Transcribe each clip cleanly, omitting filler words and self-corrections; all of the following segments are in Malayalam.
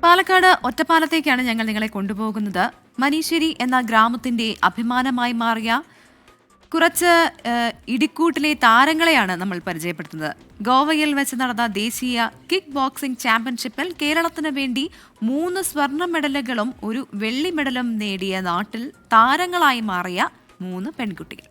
പാലക്കാട് ഒറ്റപ്പാലത്തേക്കാണ് ഞങ്ങൾ നിങ്ങളെ കൊണ്ടുപോകുന്നത്. മനീശ്ശേരി എന്ന ഗ്രാമത്തിന്റെ അഭിമാനമായി മാറിയ കുറച്ച് ഇടിക്കൂട്ടിലെ താരങ്ങളെയാണ് നമ്മൾ പരിചയപ്പെടുത്തുന്നത്. ഗോവയിൽ വെച്ച് നടന്ന ദേശീയ കിക്ക് ബോക്സിംഗ് ചാമ്പ്യൻഷിപ്പിൽ കേരളത്തിന് വേണ്ടി 3 സ്വർണ്ണ മെഡലുകളും 1 വെള്ളി മെഡലും നേടിയ നാട്ടിൽ താരങ്ങളായി മാറിയ 3 പെൺകുട്ടികൾ.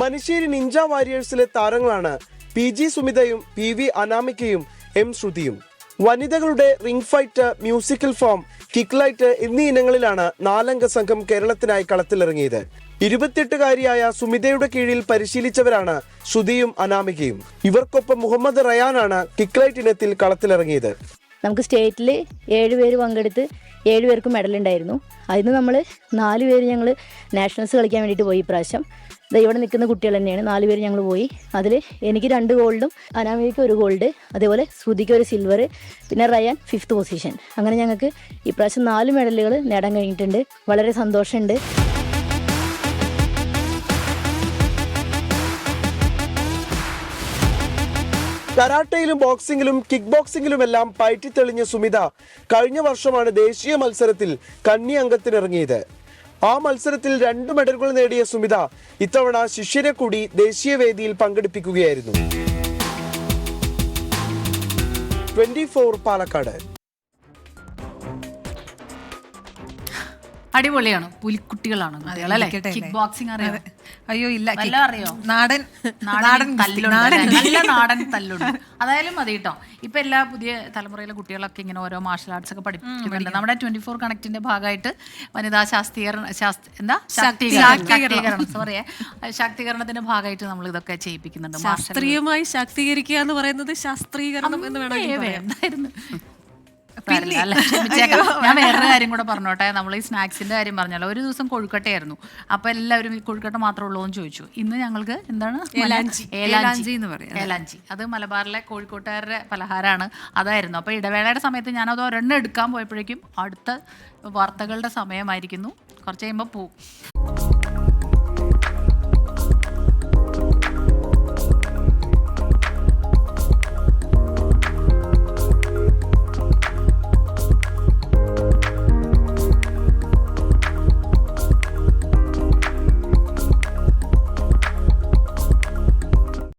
മനീശ്ശേരി നിഞ്ച വാരിയേഴ്സിലെ താരങ്ങളാണ് PG സുമിതയും PV അനാമികയും M ശ്രുതിയും. വനിതകളുടെ ring fight, musical form, kick light എന്നീ ഇനങ്ങളിലാണ് 4 അംഗ സംഘം കേരളത്തിനായി കളത്തിലിറങ്ങിയത്. 28-കാരിയായ സുമിതയുടെ കീഴിൽ പരിശീലിച്ചവരാണ് ശ്രുതിയും അനാമികയും. ഇവർക്കൊപ്പം മുഹമ്മദ് റയാനാണ് കിക്ക് ലൈറ്റ് ഇനത്തിൽ കളത്തിലിറങ്ങിയത്. നമുക്ക് സ്റ്റേറ്റിൽ 7 പേര് പങ്കെടുത്ത് 7 പേർക്ക് മെഡൽ ഉണ്ടായിരുന്നു. അതിന് നമ്മൾ 4 പേര് ഞങ്ങൾ നാഷണൽസ് കളിക്കാൻ വേണ്ടിയിട്ട് പോയി. ഇപ്രാവശ്യം ഇവിടെ നിൽക്കുന്ന കുട്ടികൾ തന്നെയാണ് 4 പേര് ഞങ്ങൾ പോയി. അതിൽ എനിക്ക് 2 ഗോൾഡും അനാമികയ്ക്ക് 1 ഗോൾഡ്, അതേപോലെ ശ്രുതിക്ക് 1 സിൽവർ, പിന്നെ റയാൻ 5th പൊസിഷൻ. അങ്ങനെ ഞങ്ങൾക്ക് ഇപ്രാവശ്യം 4 മെഡലുകൾ നേടാൻ കഴിഞ്ഞിട്ടുണ്ട്. വളരെ സന്തോഷമുണ്ട്. കരാട്ടയിലും ബോക്സിംഗിലും കിക്ക് ബോക്സിംഗിലുമെല്ലാം പയറ്റിത്തെളിഞ്ഞ സുമിത കഴിഞ്ഞ വർഷമാണ് ദേശീയ മത്സരത്തിൽ കന്നി അംഗത്തിനിറങ്ങിയത്. ആ മത്സരത്തിൽ 2 മെഡലുകൾ നേടിയ സുമിത ഇത്തവണ ശിഷ്യരെ കൂടി ദേശീയ വേദിയിൽ പങ്കെടുപ്പിക്കുകയായിരുന്നു. 24 പാലക്കാട്. അടിപൊളിയാണ്. പുലിക്കുട്ടികളാണ് കിക്ക് ബോക്സിംഗ് അറിയാം? അയ്യോ ഇല്ല, അറിയോ? നാടൻ നല്ല നാടൻ തല്ലുണ്ട്. അതായാലും മതി കേട്ടോ. ഇപ്പൊ എല്ലാ പുതിയ തലമുറയിലെ കുട്ടികളൊക്കെ ഇങ്ങനെ ഓരോ മാർഷൽ ആർട്സ് ഒക്കെ പഠിപ്പിക്കുന്നുണ്ട്. നമ്മുടെ 24 കണക്റ്റിന്റെ ഭാഗമായിട്ട് വനിതാ ശാക്തീകരണത്തിന്റെ ഭാഗമായിട്ട് നമ്മൾ ഇതൊക്കെ ചെയ്യിപ്പിക്കുന്നുണ്ട്. ശാസ്ത്രീയമായി ശാക്തീകരിക്കുക എന്ന് പറയുന്നത് ശാസ്ത്രീകരണം എന്ന് വേണമെങ്കിൽ എന്തായിരുന്നു. ഞാൻ വേറൊരു കാര്യം കൂടെ പറഞ്ഞോട്ടെ. നമ്മൾ ഈ സ്നാക്സിന്റെ കാര്യം പറഞ്ഞല്ലോ. ഒരു ദിവസം കൊഴുക്കട്ടയായിരുന്നു. അപ്പൊ എല്ലാവരും കൊഴുക്കട്ട മാത്രമേ ഉള്ളൂ എന്ന് ചോദിച്ചു. ഇന്ന് ഞങ്ങൾക്ക് എന്താണ് ഏലാഞ്ചി എന്ന് പറയും. ഏലാഞ്ചി, അത് മലബാറിലെ കോഴിക്കോട്ടുകാരുടെ പലഹാരമാണ്. അതായിരുന്നു. അപ്പൊ ഇടവേളയുടെ സമയത്ത് ഞാനത് ഒരെണ്ണം എടുക്കാൻ പോയപ്പോഴേക്കും അടുത്ത വാർത്തകളുടെ സമയമായിരിക്കുന്നു. കുറച്ച് കഴിയുമ്പോൾ പോവും.